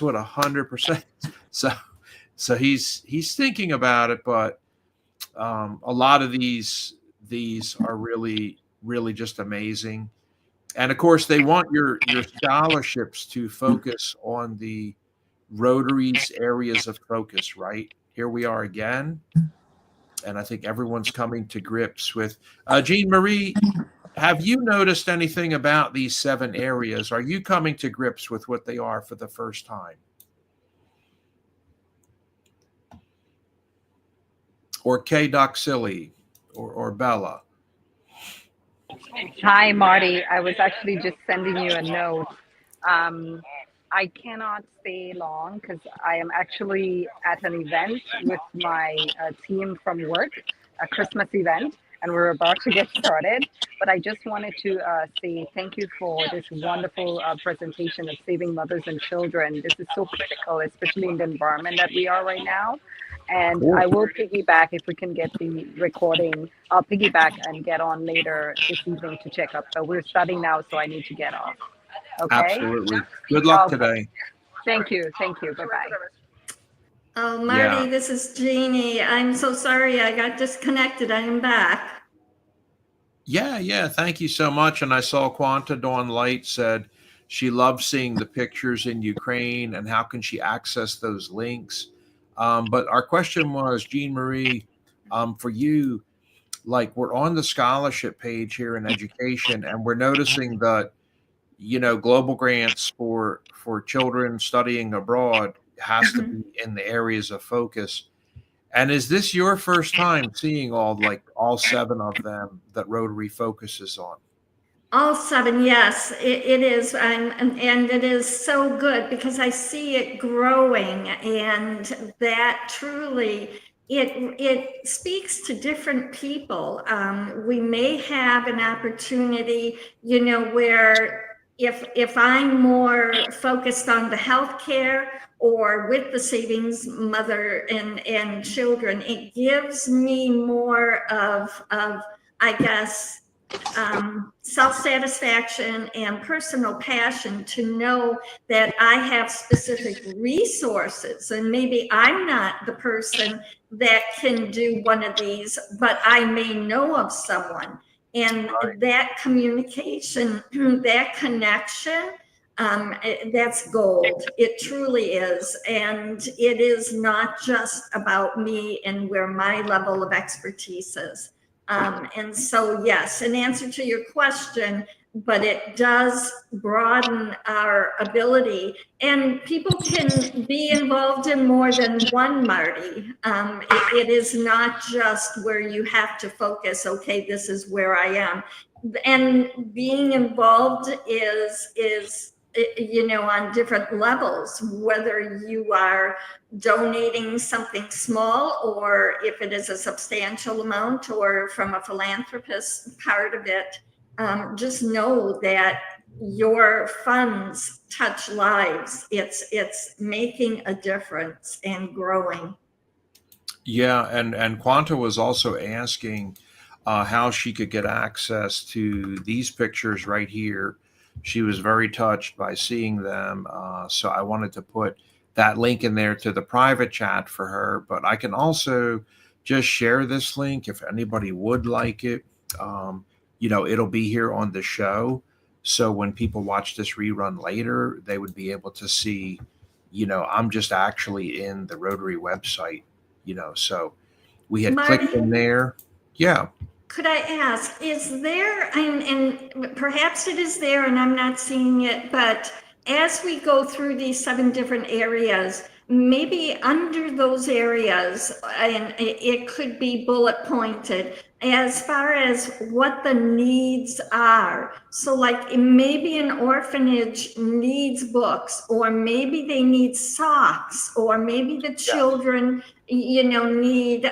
what 100%. So he's thinking about it, but a lot of these are really just amazing. And of course, they want your scholarships to focus on the Rotary's areas of focus. Right here we are again, and I think everyone's coming to grips with. Jean Marie, have you noticed anything about these 7 areas? Are you coming to grips with what they are for the first time? Or Kay Doxili or Bella? Hi, Marty. I was actually just sending you a note. Um, I cannot stay long because I am actually at an event with my team from work, a Christmas event, and we're about to get started. But I just wanted to say thank you for this wonderful presentation of saving mothers and children. This is so critical, especially in the environment that we are right now. And Cool. I will piggyback if we can get the recording. I'll piggyback and get on later this evening to check up. But we're starting now, so I need to get off. Okay? Absolutely. Good luck Okay. today. Thank you. Thank you. Bye bye. Oh, Marty, Yeah. this is Jeannie. I'm so sorry I got disconnected. I am back. Yeah. Thank you so much. And I saw Quanta Dawn Light said she loves seeing the pictures in Ukraine and how can she access those links. But our question was, Jean Marie, for you, like we're on the scholarship page here in education, and we're noticing that global grants for children studying abroad has to be in the areas of focus. And is this your first time seeing all 7 of them that Rotary focuses on? All 7, yes, it is. And it is so good because I see it growing, and that truly it speaks to different people. We may have an opportunity, where if I'm more focused on the healthcare or with the savings mother and children, it gives me more of I guess self-satisfaction and personal passion to know that I have specific resources, and maybe I'm not the person that can do one of these, but I may know of someone. And that communication, that connection, that's gold. It truly is. And it is not just about me and where my level of expertise is. And so, yes, in answer to your question, but it does broaden our ability, and people can be involved in more than one, Marty. It is not just where you have to focus, okay, this is where I am. And being involved is on different levels, whether you are donating something small or if it is a substantial amount or from a philanthropist part of it. Just know that your funds touch lives. It's making a difference and growing. Yeah, and Quanta was also asking how she could get access to these pictures right here. She was very touched by seeing them. So I wanted to put that link in there to the private chat for her. But I can also just share this link if anybody would like it. It'll be here on the show. So when people watch this rerun later, they would be able to see, I'm just actually in the Rotary website, so we had clicked in Marty, there. Yeah. could I ask, is there, and perhaps it is there and I'm not seeing it, but as we go through these 7 different areas, maybe under those areas, and it could be bullet pointed as far as what the needs are. So like maybe an orphanage needs books, or maybe they need socks, or maybe the children need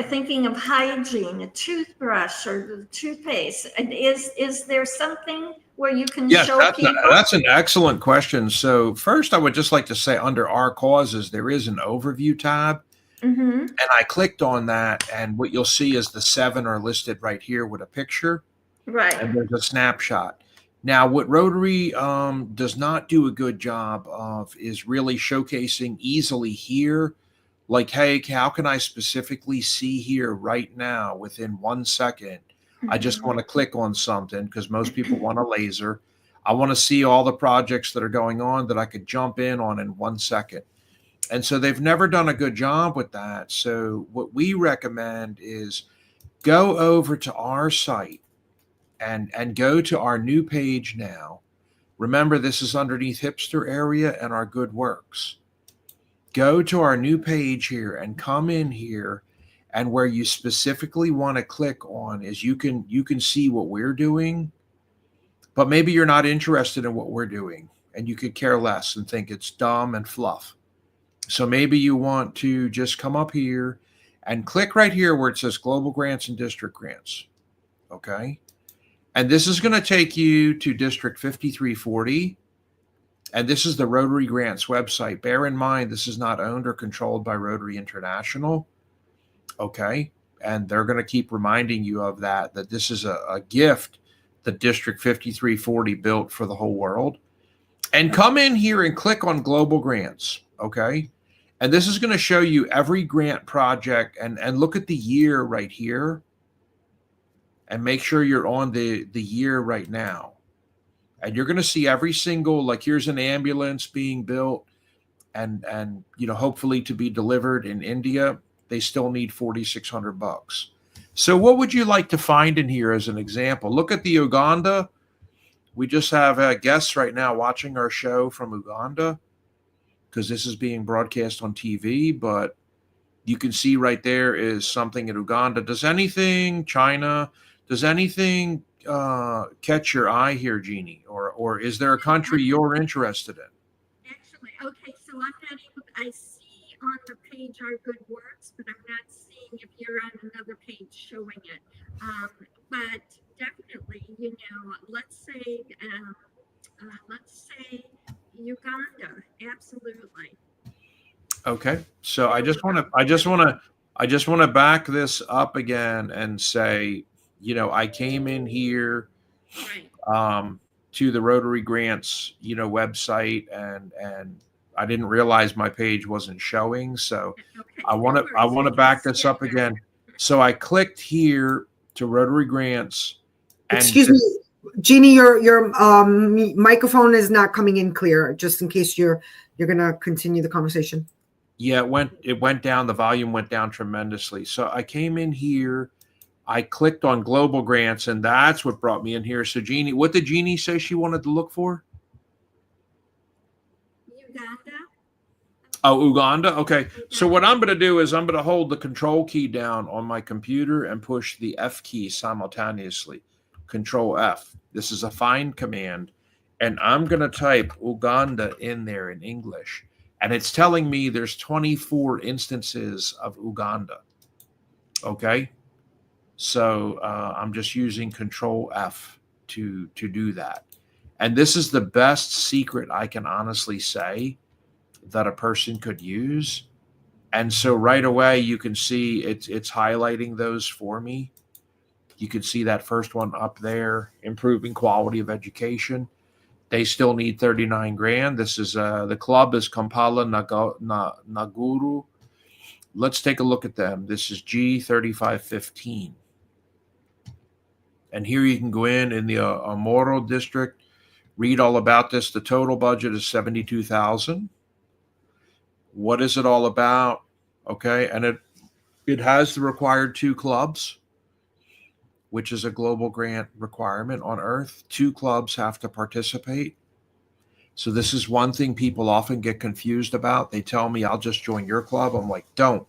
thinking of hygiene, a toothbrush or the toothpaste. And is there something where you can Yes, show people? that's an excellent question. So first, I would just like to say under our causes, there is an overview tab. Mm-hmm. And I clicked on that, and what you'll see is the 7 are listed right here with a picture. Right. And there's a snapshot. Now, what Rotary does not do a good job of is really showcasing easily here, like, hey, how can I specifically see here right now within 1 second? I just want to click on something because most people want a laser. I want to see all the projects that are going on that I could jump in on in 1 second. And so they've never done a good job with that. So what we recommend is go over to our site and go to our new page now. Remember, this is underneath Hipster area and our good works. Go to our new page here and come in here, and where you specifically want to click on is you can see what we're doing, but maybe you're not interested in what we're doing and you could care less and think it's dumb and fluff. So maybe you want to just come up here and click right here where it says global grants and district grants. Okay. And this is going to take you to District 5340. And this is the Rotary Grants website. Bear in mind, this is not owned or controlled by Rotary International. Okay. And they're going to keep reminding you of that this is a gift that District 5340 built for the whole world. And come in here and click on Global Grants. Okay. And this is going to show you every grant project and look at the year right here. And make sure you're on the year right now. And you're going to see every single, like here's an ambulance being built and hopefully to be delivered in India. They still need $4,600. So what would you like to find in here as an example? Look at the Uganda. We just have guests right now watching our show from Uganda because this is being broadcast on TV, but you can see right there is something in Uganda. Does anything, China, does anything catch your eye here, Jeannie? Or is there a country you're interested in? Actually, okay, so I'm not able, I see on the page Our Good Works, but I'm not seeing if you're on another page showing it. But definitely, let's say Uganda, absolutely. Okay, so I just want to back this up again and say, I came in here Right. to the Rotary Grants, website, and I didn't realize my page wasn't showing. So Okay, I want to back this up again. So I clicked here to Rotary Grants. And excuse me, Jeannie, your microphone is not coming in clear. Just in case you're gonna continue the conversation. Yeah, it went down. The volume went down tremendously. So I came in here. I clicked on global grants, and that's what brought me in here. So Jeannie, what did Jeannie say she wanted to look for? Uganda. Oh, Uganda. Okay. So what I'm going to do is I'm going to hold the control key down on my computer and push the F key simultaneously. Control F. This is a find command. And I'm going to type Uganda in there in English. And it's telling me there's 24 instances of Uganda. Okay. So I'm just using Control F to do that. And this is the best secret I can honestly say that a person could use. And so right away you can see it's highlighting those for me. You can see that first one up there, improving quality of education. They still need 39 grand. This is the club is Kampala Naguru. Let's take a look at them. This is G3515. And here you can go in the Amoro district, read all about this. The total budget is 72,000. What is it all about? Okay, and it has the required 2 clubs, which is a global grant requirement on Earth. 2 clubs have to participate. So this is one thing people often get confused about. They tell me, I'll just join your club. I'm like, don't.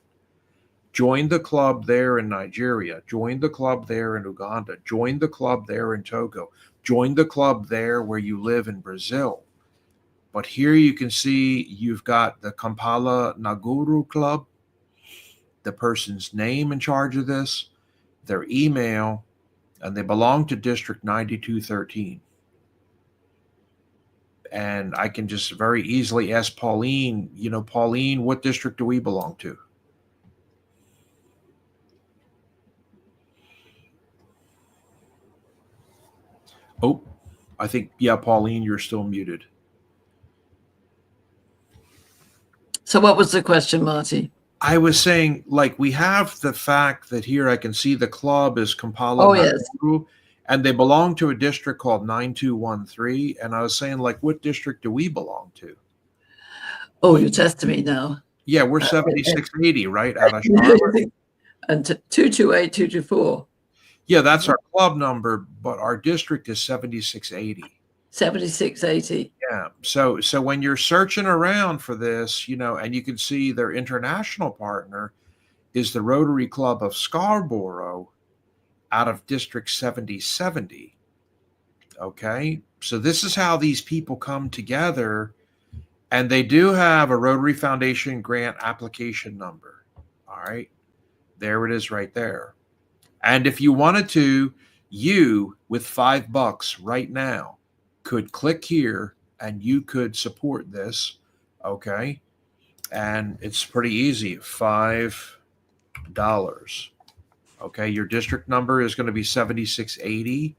Join the club there in Nigeria. Join the club there in Uganda. Join the club there in Togo. Join the club there where you live in Brazil. But here you can see you've got the Kampala Naguru Club, the person's name in charge of this, their email, and they belong to District 9213. And I can just very easily ask Pauline, Pauline, what district do we belong to? Oh, I think, yeah, Pauline, you're still muted. So what was the question, Marty? I was saying, like, we have the fact that here I can see the club is Kampala, Oh, yes. Nakuru, and they belong to a district called 9213. And I was saying, like, what district do we belong to? Oh, you're testing me now. Yeah, we're 7680, right? Out of Charlotte. And 228, 224. Yeah, that's our club number, but our district is 7680. 7680. Yeah. So when you're searching around for this, and you can see their international partner is the Rotary Club of Scarborough out of District 7070. Okay. So this is how these people come together, and they do have a Rotary Foundation grant application number. All right. There it is right there. And if you wanted to, you with $5 right now could click here and you could support this. Okay. And it's pretty easy. $5. Okay. Your district number is going to be 7680.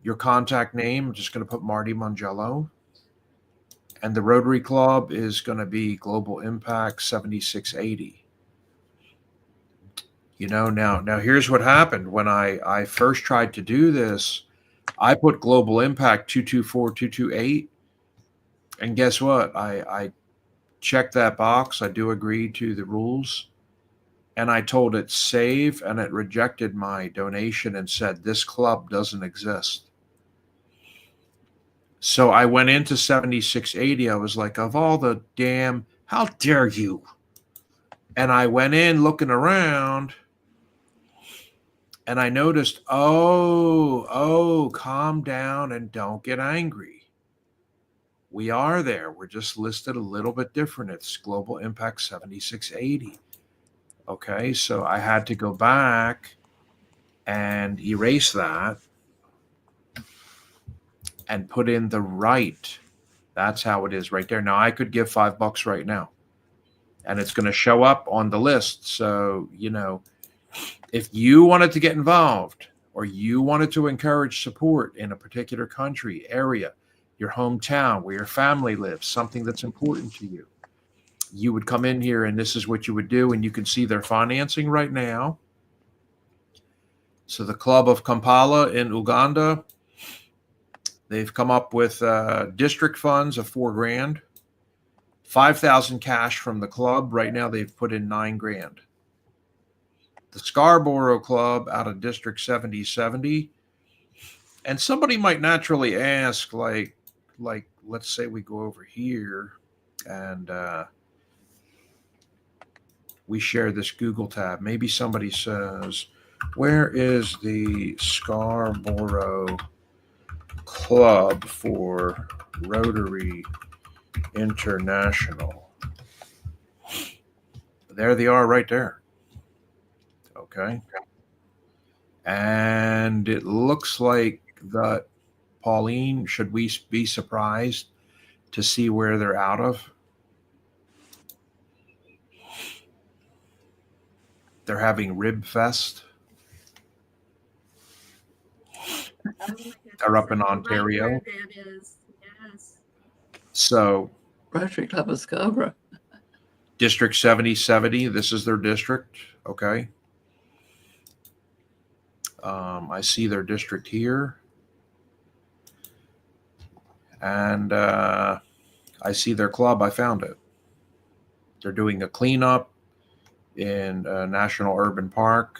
Your contact name, I'm just going to put Marty Mangello. And the Rotary Club is going to be Global Impact 7680. Now here's what happened. When I first tried to do this, I put Global Impact 224228. And guess what? I checked that box. I do agree to the rules. And I told it save, and it rejected my donation and said, this club doesn't exist. So I went into 7680. I was like, of all the damn, how dare you? And I went in looking around, and I noticed, calm down and don't get angry. We are there. We're just listed a little bit different. It's Global Impact 7680. Okay, so I had to go back and erase that and put in the right. That's how it is right there. Now I could give $5 right now, and it's going to show up on the list. So, if you wanted to get involved, or you wanted to encourage support in a particular country, area, your hometown, where your family lives, something that's important to you, you would come in here and this is what you would do. And you can see their financing right now. So the Club of Kampala in Uganda, they've come up with district funds of $4,000, 5,000 cash from the club. Right now they've put in $9,000. The Scarborough Club out of District 7070. And somebody might naturally ask, like, let's say we go over here and we share this Google tab. Maybe somebody says, where is the Scarborough Club for Rotary International? There they are right there. Okay. And it looks like that, Pauline, should we be surprised to see where they're out of? They're having Rib Fest. They're up in Ontario. Right where that is. Yes. So Rotary Club of Scarborough. District 7070, this is their district. Okay. I see their district here. And I see their club. I found it. They're doing a cleanup in National Urban Park.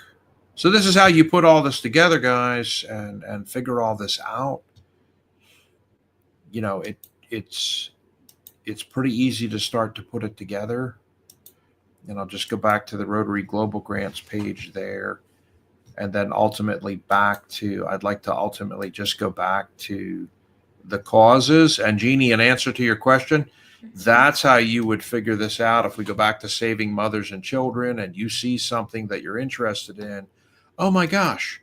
So this is how you put all this together, guys, and figure all this out. It's pretty easy to start to put it together. And I'll just go back to the Rotary Global Grants page there. And then ultimately I'd like to ultimately just go back to the causes. And Jeannie, in answer to your question, that's how you would figure this out. If we go back to saving mothers and children and you see something that you're interested in, oh my gosh,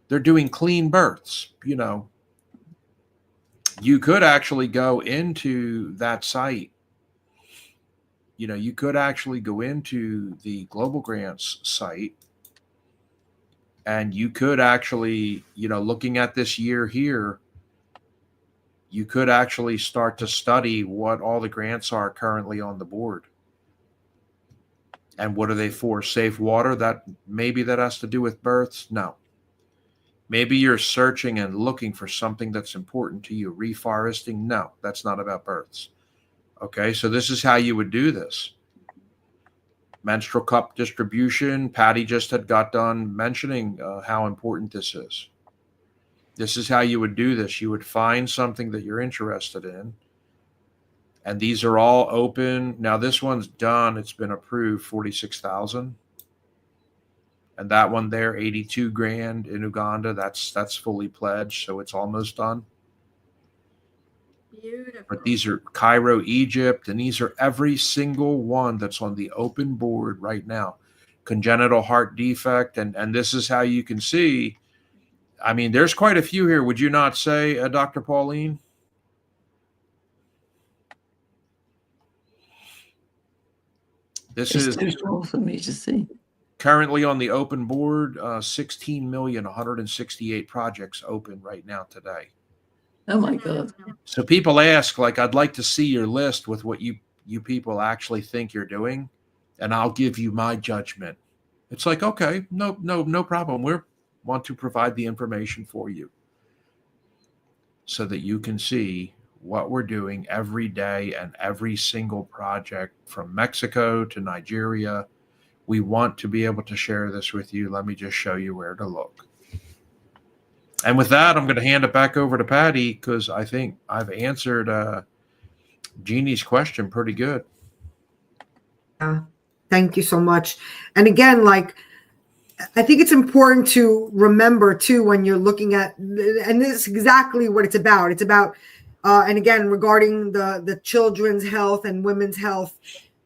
they're doing clean births. You could actually go into that site. You could actually go into the Global Grants site And you could actually, looking at this year here, you could actually start to study what all the grants are currently on the board. And what are they for? Safe water? That has to do with births? No. Maybe you're searching and looking for something that's important to you. Reforesting? No, that's not about births. Okay, so this is how you would do this. Menstrual cup distribution. Patty just got done mentioning how important this is. This is how you would do this. You would find something that you're interested in. And these are all open. Now this one's done. It's been approved, 46,000. And that one there, 82 grand in Uganda. That's fully pledged. So it's almost done. Beautiful. But these are Cairo, Egypt, and these are every single one that's on the open board right now. Congenital heart defect. And this is how you can see. I mean, there's quite a few here. Would you not say, Dr. Pauline? This It's is too small for me to see. currently on the open board, 16,168 projects open right now today. Oh my God. So people ask, like, I'd like to see your list with what you people actually think you're doing, and I'll give you my judgment. It's like, okay, no problem. We want to provide the information for you so that you can see what we're doing every day and every single project from Mexico to Nigeria. We want to be able to share this with you. Let me just show you where to look. And with that, I'm going to hand it back over to Patty because I think I've answered Jeannie's question pretty good. Yeah, thank you so much. And again, like, I think it's important to remember too when you're looking at, and this is exactly what it's about. It's about, and again, regarding the children's health and women's health,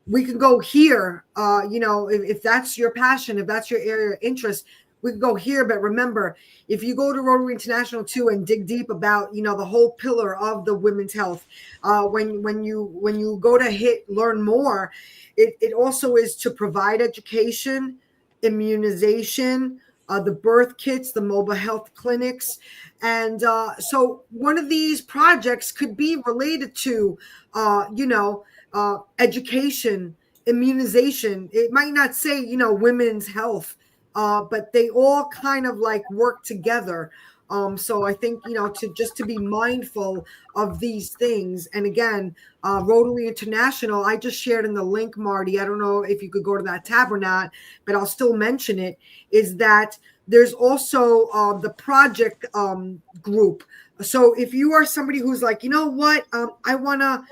we can go here. If that's your passion, if that's your area of interest, we can go here. But remember, if you go to Rotary International too and dig deep about, the whole pillar of the women's health, when you go to learn more, it also is to provide education, immunization, the birth kits, the mobile health clinics. And so one of these projects could be related to, education, immunization. It might not say, women's health, but they all kind of like work together. So I think, to be mindful of these things. And again, Rotary International, I just shared in the link, Marty. I don't know if you could go to that tab or not, but I'll still mention it, is that there's also the project group. So if you are somebody who's like, you know what, I wanna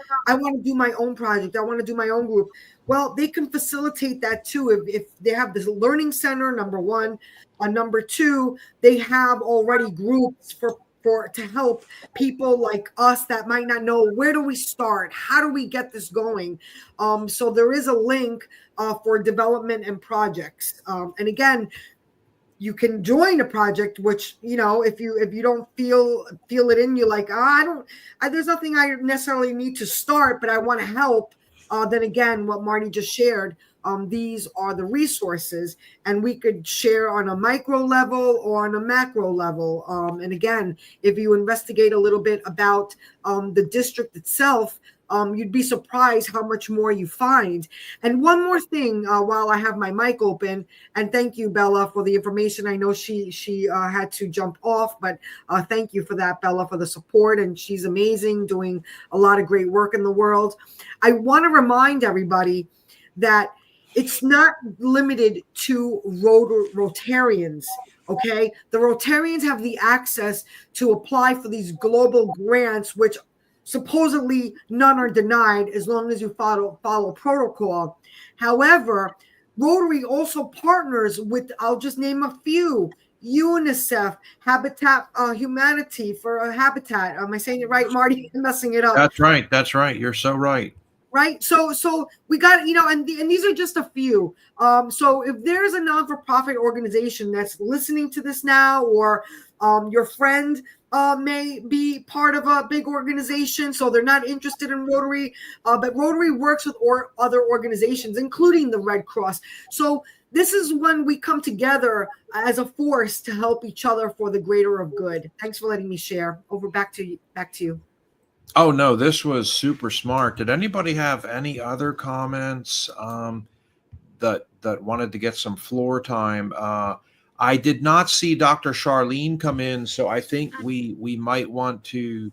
do my own project, I want to do my own group. Well, they can facilitate that too. If they have this learning center, number one, number two, they have already groups to help people like us that might not know, where do we start? How do we get this going? So there is a link for development and projects. And again, you can join a project, which, if you don't feel it in you, like, there's nothing I necessarily need to start, but I want to help. Then again, what Marty just shared, these are the resources, and we could share on a micro level or on a macro level. And again, if you investigate a little bit about the district itself, you'd be surprised how much more you find. And one more thing, while I have my mic open, and thank you, Bella, for the information. I know she had to jump off, but thank you for that, Bella, for the support. And she's amazing, doing a lot of great work in the world. I want to remind everybody that it's not limited to Rotarians. Okay, the Rotarians have the access to apply for these global grants, which supposedly none are denied as long as you follow protocol. However, Rotary also partners with, I'll just name a few: UNICEF, Habitat Humanity for Habitat. Am I saying it right, Marty? I'm messing it up. That's right. You're so right. Right. So we got, and these are just a few. So if there's a non-for-profit organization that's listening to this now, or your friend may be part of a big organization, so they're not interested in Rotary. But Rotary works with other organizations, including the Red Cross. So this is when we come together as a force to help each other for the greater of good. Thanks for letting me share. Over back to you. Oh no, this was super smart. Did anybody have any other comments that wanted to get some floor time? I did not see Dr. Charlene come in, so I think we might want to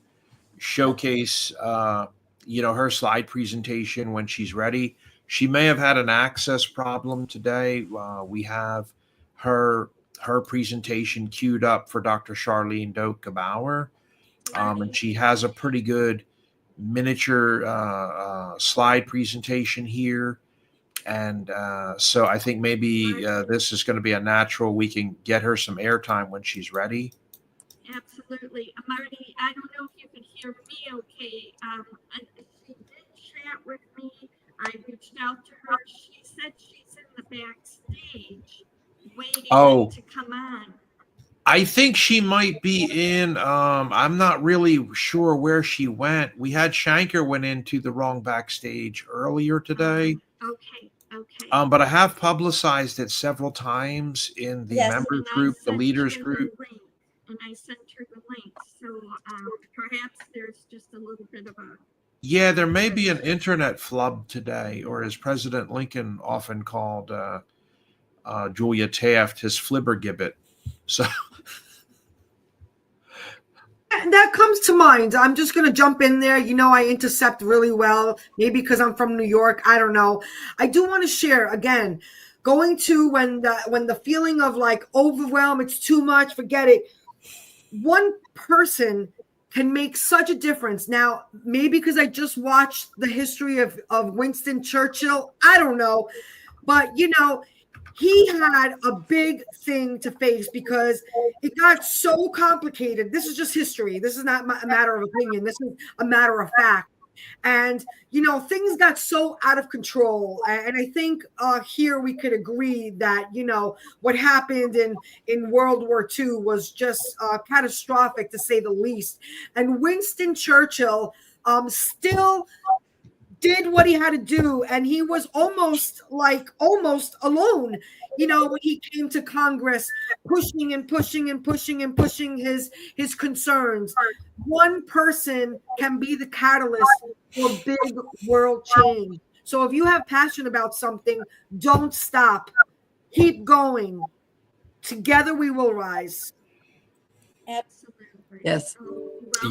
showcase her slide presentation when she's ready. She may have had an access problem today. We have her presentation queued up for Dr. Charlene Doak-Gebauer. And she has a pretty good miniature slide presentation here. And so I think maybe this is going to be a natural. We can get her some airtime when she's ready. Absolutely. Marty, I don't know if you could hear me okay. She did chat with me. I reached out to her. She said she's in the backstage waiting to come on. I think she might be in. I'm not really sure where she went. We had Shanker went into the wrong backstage earlier today. Okay. But I have publicized it several times in the members group, the leaders group. And I sent her the link. So perhaps there's just a little bit of a... Yeah, there may be an internet flub today, or as President Lincoln often called Julia Taft, his flibbergibbet. So that comes to mind. I'm just going to jump in there. I intercept really well, maybe because I'm from New York. I don't know. I do want to share again, going to when the feeling of like overwhelm, it's too much, forget it. One person can make such a difference. Now, maybe because I just watched the history of Winston Churchill. I don't know. But, he had a big thing to face because it got so complicated. This is just history. This is not a matter of opinion. This is a matter of fact. And, things got so out of control. And I think here we could agree that, what happened in World War II was just catastrophic, to say the least. And Winston Churchill still did what he had to do, and he was almost alone, when he came to Congress, pushing his concerns. One person can be the catalyst for big world change. So if you have passion about something, don't stop. Keep going. Together we will rise. Absolutely. Yes.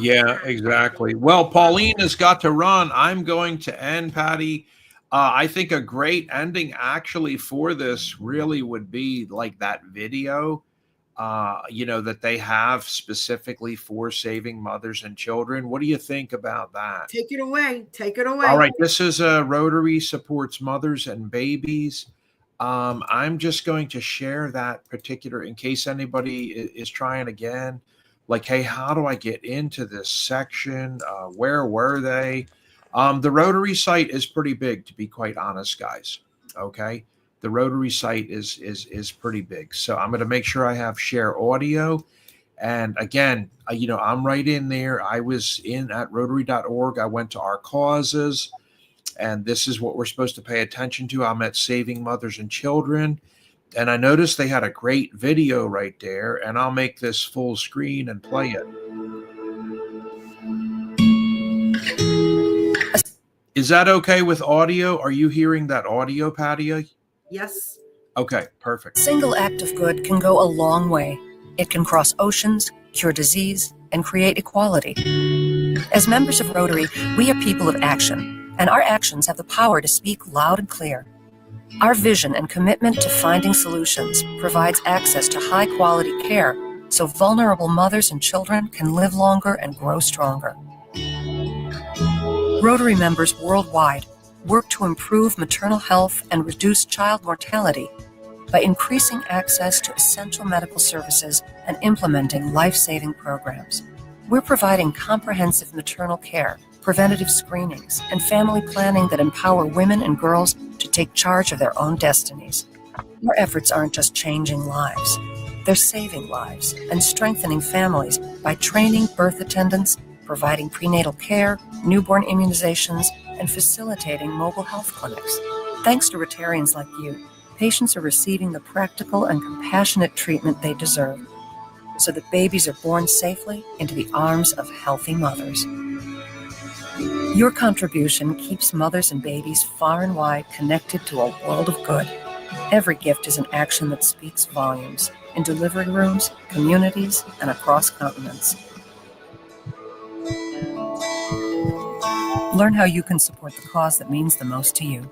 Yeah, exactly. Well, Pauline has got to run. I'm going to end, Patty. I think a great ending actually for this really would be like that video, that they have specifically for saving mothers and children. What do you think about that? Take it away. All right. This is Rotary Supports Mothers and Babies. I'm just going to share that particular, in case anybody is trying again. Like, hey, how do I get into this section? Where were they? The Rotary site is pretty big, to be quite honest, guys. Okay, the Rotary site is pretty big. So I'm going to make sure I have share audio. And again, I'm right in there. I was in at Rotary.org. I went to our causes, and this is what we're supposed to pay attention to. I'm at Saving Mothers and Children. And I noticed they had a great video right there, and I'll make this full screen and play it. Is that okay with audio? Are you hearing that audio, Patty? Yes. Okay, perfect. A single act of good can go a long way. It can cross oceans, cure disease, and create equality. As members of Rotary, we are people of action, and our actions have the power to speak loud and clear. Our vision and commitment to finding solutions provides access to high-quality care so vulnerable mothers and children can live longer and grow stronger. Rotary members worldwide work to improve maternal health and reduce child mortality by increasing access to essential medical services and implementing life-saving programs. We're providing comprehensive maternal care, preventative screenings, and family planning that empower women and girls to take charge of their own destinies. Our efforts aren't just changing lives. They're saving lives and strengthening families by training birth attendants, providing prenatal care, newborn immunizations, and facilitating mobile health clinics. Thanks to Rotarians like you, patients are receiving the practical and compassionate treatment they deserve, so that babies are born safely into the arms of healthy mothers. Your contribution keeps mothers and babies far and wide connected to a world of good. Every gift is an action that speaks volumes in delivery rooms, communities, and across continents. Learn how you can support the cause that means the most to you